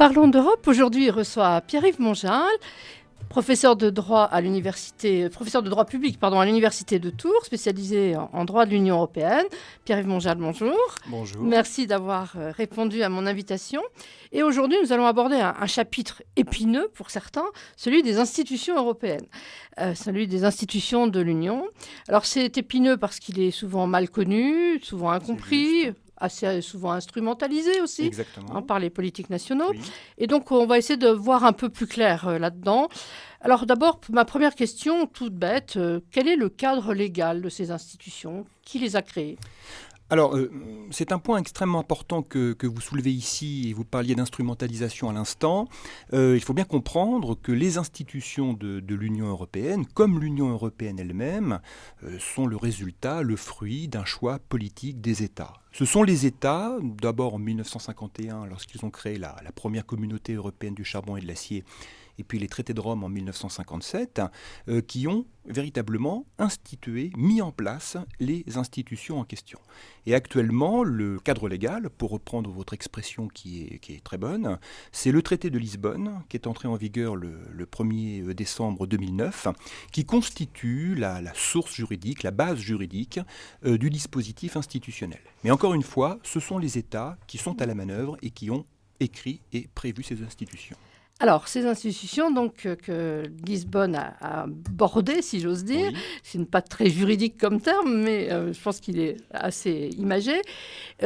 Parlons d'Europe. Aujourd'hui, il reçoit Pierre-Yves Mongeal, professeur de droit public à l'université de Tours, spécialisé en droit de l'Union européenne. Pierre-Yves Mongeal, bonjour. Bonjour. Merci d'avoir répondu à mon invitation. Et aujourd'hui, nous allons aborder un chapitre épineux pour certains, celui des institutions européennes, celui des institutions de l'Union. Alors c'est épineux parce qu'il est souvent mal connu, souvent incompris, assez souvent instrumentalisé aussi par les politiques nationaux. Oui. Et donc, on va essayer de voir un peu plus clair là-dedans. Alors d'abord, ma première question, toute bête, quel est le cadre légal de ces institutions? Qui les a créées? Alors, c'est un point extrêmement important que vous soulevez ici, et vous parliez d'instrumentalisation à l'instant. Il faut bien comprendre que les institutions de l'Union européenne, comme l'Union européenne elle-même, sont le résultat, le fruit d'un choix politique des États. Ce sont les États, d'abord en 1951, lorsqu'ils ont créé la première communauté européenne du charbon et de l'acier, et puis les traités de Rome en 1957, qui ont véritablement institué, mis en place les institutions en question. Et actuellement, le cadre légal, pour reprendre votre expression qui est très bonne, c'est le traité de Lisbonne, qui est entré en vigueur le 1er décembre 2009, qui constitue la source juridique, la base juridique du dispositif institutionnel. Mais encore une fois, ce sont les États qui sont à la manœuvre et qui ont écrit et prévu ces institutions. Alors, ces institutions donc, que Lisbonne a bordées, si j'ose dire, oui. C'est pas très juridique comme terme, mais je pense qu'il est assez imagé.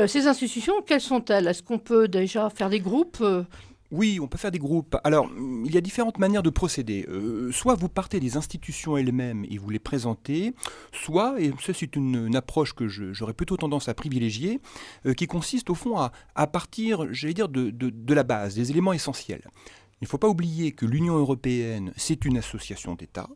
Ces institutions, quelles sont-elles? Est-ce qu'on peut déjà faire des groupes Oui, on peut faire des groupes. Alors, il y a différentes manières de procéder. Soit vous partez des institutions elles-mêmes et vous les présentez, soit, et ça c'est une approche que j'aurais plutôt tendance à privilégier, qui consiste au fond à partir, j'allais dire, de la base, des éléments essentiels. Il ne faut pas oublier que l'Union européenne, c'est une association d'États,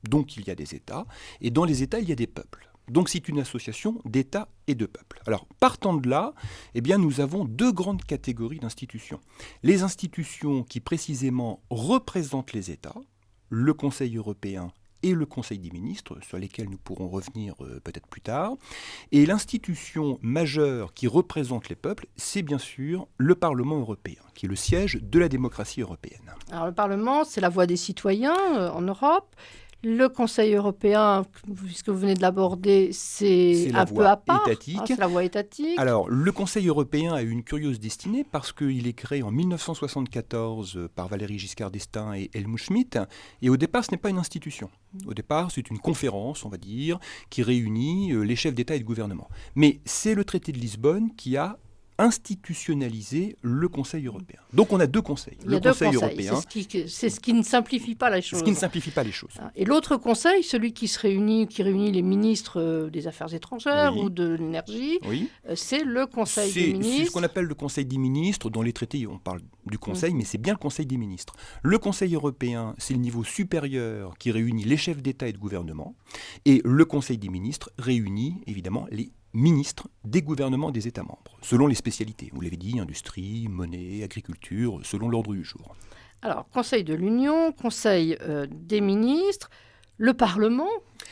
donc il y a des États, et dans les États, il y a des peuples. Donc c'est une association d'États et de peuples. Alors, partant de là, eh bien, nous avons deux grandes catégories d'institutions. Les institutions qui précisément représentent les États, le Conseil européen et le Conseil des ministres, sur lesquels nous pourrons revenir peut-être plus tard. Et l'institution majeure qui représente les peuples, c'est bien sûr le Parlement européen, qui est le siège de la démocratie européenne. Alors le Parlement, c'est la voix des citoyens en Europe. Le Conseil européen, puisque vous venez de l'aborder, c'est un peu à part. C'est la voie étatique. Alors, le Conseil européen a eu une curieuse destinée parce qu'il est créé en 1974 par Valéry Giscard d'Estaing et Helmut Schmidt. Et au départ, ce n'est pas une institution. Au départ, c'est une conférence, on va dire, qui réunit les chefs d'État et de gouvernement. Mais c'est le traité de Lisbonne qui a institutionnaliser le Conseil européen. Donc on a deux conseils. Le Conseil européen. C'est ce qui ne simplifie pas les choses. Ce qui ne simplifie pas les choses. Et l'autre conseil, celui qui réunit les ministres des Affaires étrangères ou de l'énergie, c'est le Conseil des ministres. C'est ce qu'on appelle le Conseil des ministres. Dans les traités, on parle du Conseil, mais c'est bien le Conseil des ministres. Le Conseil européen, c'est le niveau supérieur qui réunit les chefs d'État et de gouvernement. Et le Conseil des ministres réunit évidemment les ministres des gouvernements des États membres, selon les spécialités. Vous l'avez dit, industrie, monnaie, agriculture, selon l'ordre du jour. Alors, Conseil de l'Union, Conseil des ministres, le Parlement,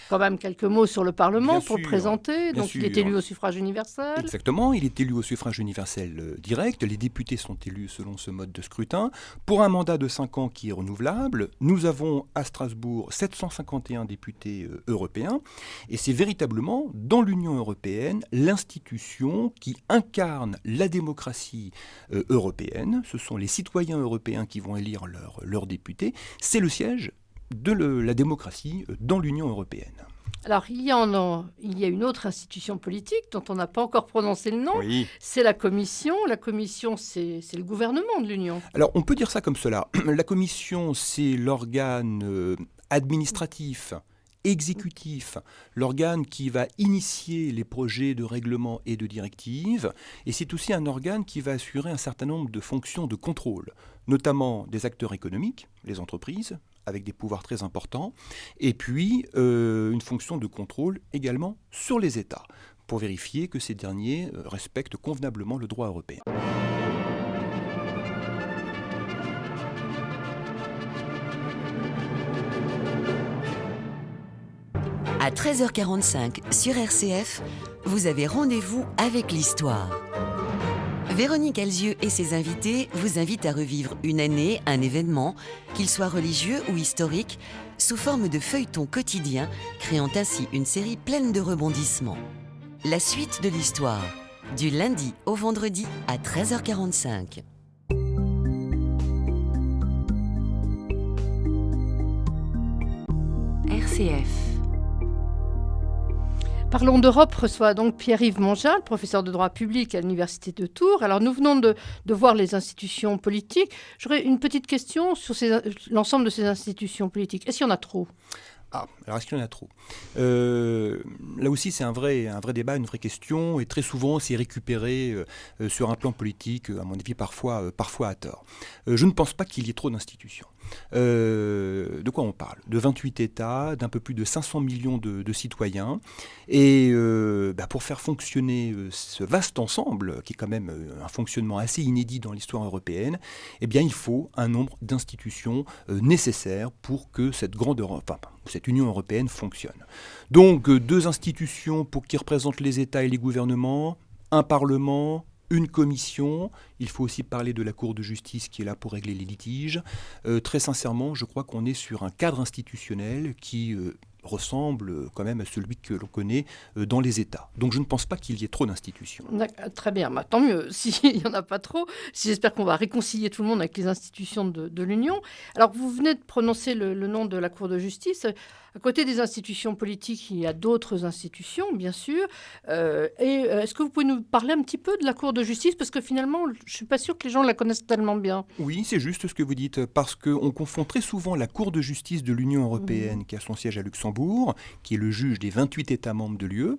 quand même quelques mots sur le Parlement pour le présenter. Donc, il est élu au suffrage universel. Exactement, il est élu au suffrage universel direct. Les députés sont élus selon ce mode de scrutin. Pour un mandat de 5 ans qui est renouvelable, nous avons à Strasbourg 751 députés européens. Et c'est véritablement, dans l'Union européenne, l'institution qui incarne la démocratie européenne. Ce sont les citoyens européens qui vont élire leurs députés. C'est le siège de la démocratie dans l'Union européenne. Alors, il y a une autre institution politique dont on n'a pas encore prononcé le nom, c'est la Commission. La Commission, c'est le gouvernement de l'Union. Alors, on peut dire ça comme cela. La Commission, c'est l'organe administratif, exécutif, l'organe qui va initier les projets de règlement et de directives, et c'est aussi un organe qui va assurer un certain nombre de fonctions de contrôle, notamment des acteurs économiques, les entreprises, avec des pouvoirs très importants, et puis une fonction de contrôle également sur les États, pour vérifier que ces derniers respectent convenablement le droit européen. À 13h45 sur RCF, vous avez rendez-vous avec l'histoire. Véronique Elzieux et ses invités vous invitent à revivre une année, un événement, qu'il soit religieux ou historique, sous forme de feuilleton quotidien, créant ainsi une série pleine de rebondissements. La suite de l'histoire, du lundi au vendredi à 13h45. RCF. Parlons d'Europe reçoit donc Pierre-Yves Monjal, professeur de droit public à l'Université de Tours. Alors nous venons de voir les institutions politiques. J'aurais une petite question sur l'ensemble de ces institutions politiques. Est-ce qu'il y en a trop ? Alors est-ce qu'il y en a trop ? Là aussi, c'est un vrai débat, une vraie question, et très souvent, c'est récupéré sur un plan politique, à mon avis, parfois à tort. Je ne pense pas qu'il y ait trop d'institutions. De quoi on parle ? De 28 États, d'un peu plus de 500 millions de citoyens, et pour faire fonctionner ce vaste ensemble, qui est quand même un fonctionnement assez inédit dans l'histoire européenne, eh bien, il faut un nombre d'institutions nécessaires pour que cette Union européenne fonctionne. Donc, 2 institutions qui représentent les États et les gouvernements, un Parlement, une commission. Il faut aussi parler de la Cour de justice qui est là pour régler les litiges. Très sincèrement, je crois qu'on est sur un cadre institutionnel qui ressemble quand même à celui que l'on connaît dans les États. Donc je ne pense pas qu'il y ait trop d'institutions. Très bien, tant mieux s'il n'y en a pas trop. J'espère qu'on va réconcilier tout le monde avec les institutions de l'Union. Alors vous venez de prononcer le nom de la Cour de justice. À côté des institutions politiques, il y a d'autres institutions, bien sûr. Est-ce que vous pouvez nous parler un petit peu de la Cour de justice ? Parce que finalement, je ne suis pas sûre que les gens la connaissent tellement bien. Oui, c'est juste ce que vous dites, parce qu'on confond très souvent la Cour de justice de l'Union européenne, qui a son siège à Luxembourg, qui est le juge des 28 États membres de l'UE,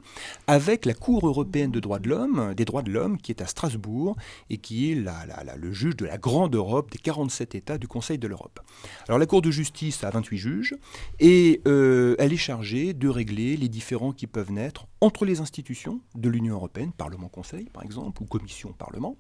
avec la Cour européenne des droits de l'homme, qui est à Strasbourg, et qui est le juge de la grande Europe, des 47 États du Conseil de l'Europe. Alors la Cour de justice a 28 juges, et elle est chargée de régler les différends qui peuvent naître entre les institutions de l'Union européenne, Parlement-Conseil par exemple, ou Commission-Parlement,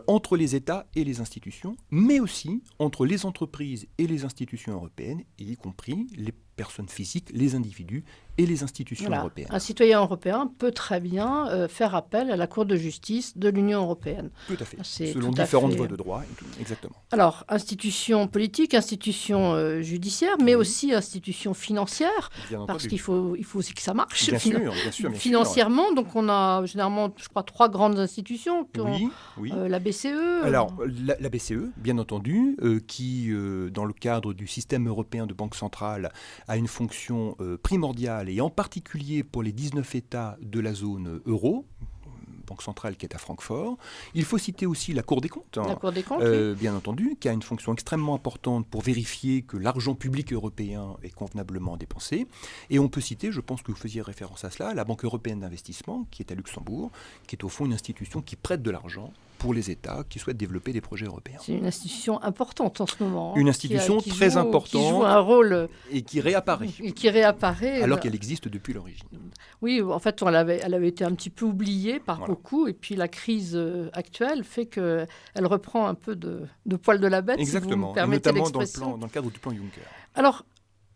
entre les États et les institutions, mais aussi entre les entreprises et les institutions européennes, y compris les personnes physiques, les individus et les institutions européennes. Un citoyen européen peut très bien faire appel à la Cour de justice de l'Union européenne. Tout à fait, selon différentes voies de droit. Exactement. Alors, institutions politiques, institutions judiciaires, mais aussi institutions financières, parce qu'il faut aussi que ça marche bien sûr. Financièrement. Donc on a généralement, je crois, 3 grandes institutions. Oui. La BCE. Alors, la BCE, bien entendu, qui, dans le cadre du système européen de banque centrale, a une fonction primordiale, et en particulier pour les 19 États de la zone euro, banque centrale qui est à Francfort. Il faut citer aussi la Cour des comptes, oui. Bien entendu, qui a une fonction extrêmement importante pour vérifier que l'argent public européen est convenablement dépensé. Et on peut citer, je pense que vous faisiez référence à cela, la Banque européenne d'investissement, qui est à Luxembourg, qui est au fond une institution qui prête de l'argent pour les États qui souhaitent développer des projets européens. C'est une institution importante en ce moment. Une institution très importante. Qui joue un rôle... Et qui réapparaît. Alors qu'elle existe depuis l'origine. Oui, en fait, elle avait été un petit peu oubliée par beaucoup. Et puis la crise actuelle fait qu'elle reprend un peu de poil de la bête, exactement, si vous me permettez l'expression. Notamment dans le cadre du plan Juncker. Alors,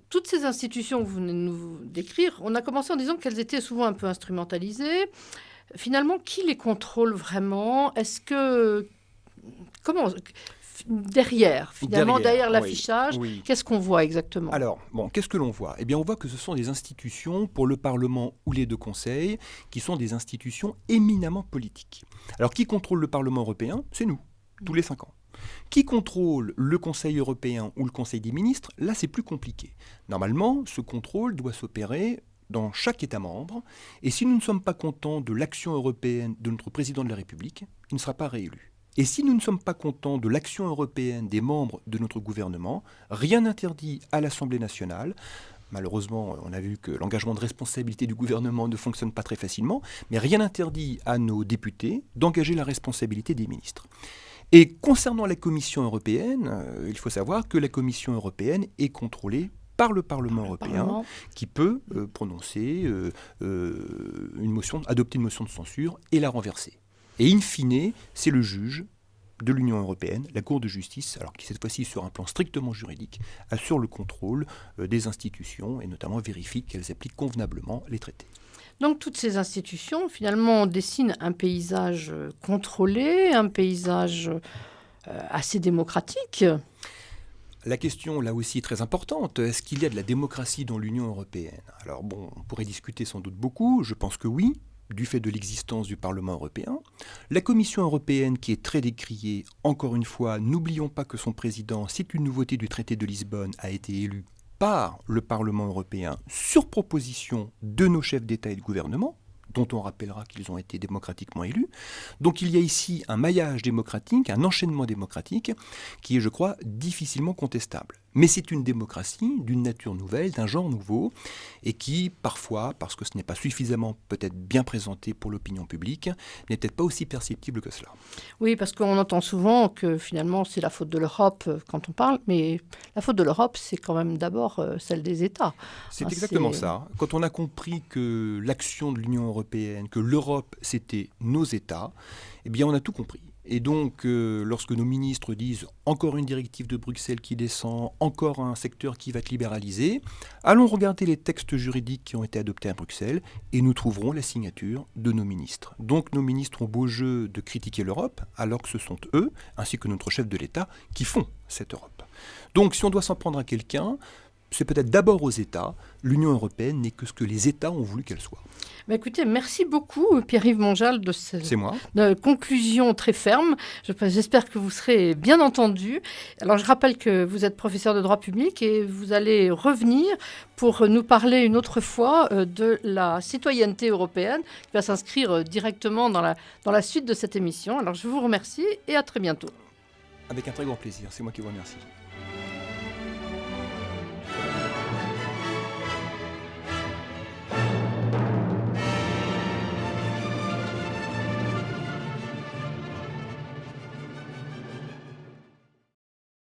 toutes ces institutions que vous venez de nous décrire, on a commencé en disant qu'elles étaient souvent un peu instrumentalisées. Finalement, qui les contrôle vraiment ? Est-ce que... Comment... Derrière l'affichage, oui. Qu'est-ce qu'on voit exactement ? Alors, qu'est-ce que l'on voit ? Eh bien, on voit que ce sont des institutions, pour le Parlement ou les 2 conseils, qui sont des institutions éminemment politiques. Alors, qui contrôle le Parlement européen ? C'est nous, tous les 5 ans. Qui contrôle le Conseil européen ou le Conseil des ministres ? Là, c'est plus compliqué. Normalement, ce contrôle doit s'opérer dans chaque État membre, et si nous ne sommes pas contents de l'action européenne de notre président de la République, il ne sera pas réélu. Et si nous ne sommes pas contents de l'action européenne des membres de notre gouvernement, rien n'interdit à l'Assemblée nationale, malheureusement on a vu que l'engagement de responsabilité du gouvernement ne fonctionne pas très facilement, mais rien n'interdit à nos députés d'engager la responsabilité des ministres. Et concernant la Commission européenne, il faut savoir que la Commission européenne est contrôlée par le Parlement européen, qui peut adopter une motion de censure et la renverser. Et in fine, c'est le juge de l'Union européenne, la Cour de justice, alors qui cette fois-ci sur un plan strictement juridique, assure le contrôle des institutions et notamment vérifie qu'elles appliquent convenablement les traités. Donc toutes ces institutions, finalement, dessinent un paysage contrôlé, un paysage assez démocratique. La question, là aussi, est très importante. Est-ce qu'il y a de la démocratie dans l'Union européenne? Alors bon, on pourrait discuter sans doute beaucoup. Je pense que oui, du fait de l'existence du Parlement européen. La Commission européenne, qui est très décriée, encore une fois, n'oublions pas que son président, c'est une nouveauté du traité de Lisbonne, a été élu par le Parlement européen sur proposition de nos chefs d'État et de gouvernement, dont on rappellera qu'ils ont été démocratiquement élus. Donc il y a ici un maillage démocratique, un enchaînement démocratique qui est, je crois, difficilement contestable. Mais c'est une démocratie d'une nature nouvelle, d'un genre nouveau, et qui, parfois, parce que ce n'est pas suffisamment peut-être bien présenté pour l'opinion publique, n'est peut-être pas aussi perceptible que cela. Oui, parce qu'on entend souvent que finalement c'est la faute de l'Europe quand on parle, mais la faute de l'Europe, c'est quand même d'abord celle des États. C'est exactement ça. Quand on a compris que l'action de l'Union européenne, que l'Europe, c'était nos États, eh bien on a tout compris. Et donc, lorsque nos ministres disent « encore une directive de Bruxelles qui descend, encore un secteur qui va être libéralisé », allons regarder les textes juridiques qui ont été adoptés à Bruxelles et nous trouverons la signature de nos ministres. Donc nos ministres ont beau jeu de critiquer l'Europe, alors que ce sont eux, ainsi que notre chef de l'État, qui font cette Europe. Donc si on doit s'en prendre à quelqu'un, c'est peut-être d'abord aux États. L'Union européenne n'est que ce que les États ont voulu qu'elle soit. Bah écoutez, merci beaucoup Pierre-Yves Monjal de cette conclusion très ferme. J'espère que vous serez bien entendu. Alors je rappelle que vous êtes professeur de droit public et vous allez revenir pour nous parler une autre fois de la citoyenneté européenne qui va s'inscrire directement dans la suite de cette émission. Alors je vous remercie et à très bientôt. Avec un très grand plaisir, c'est moi qui vous remercie.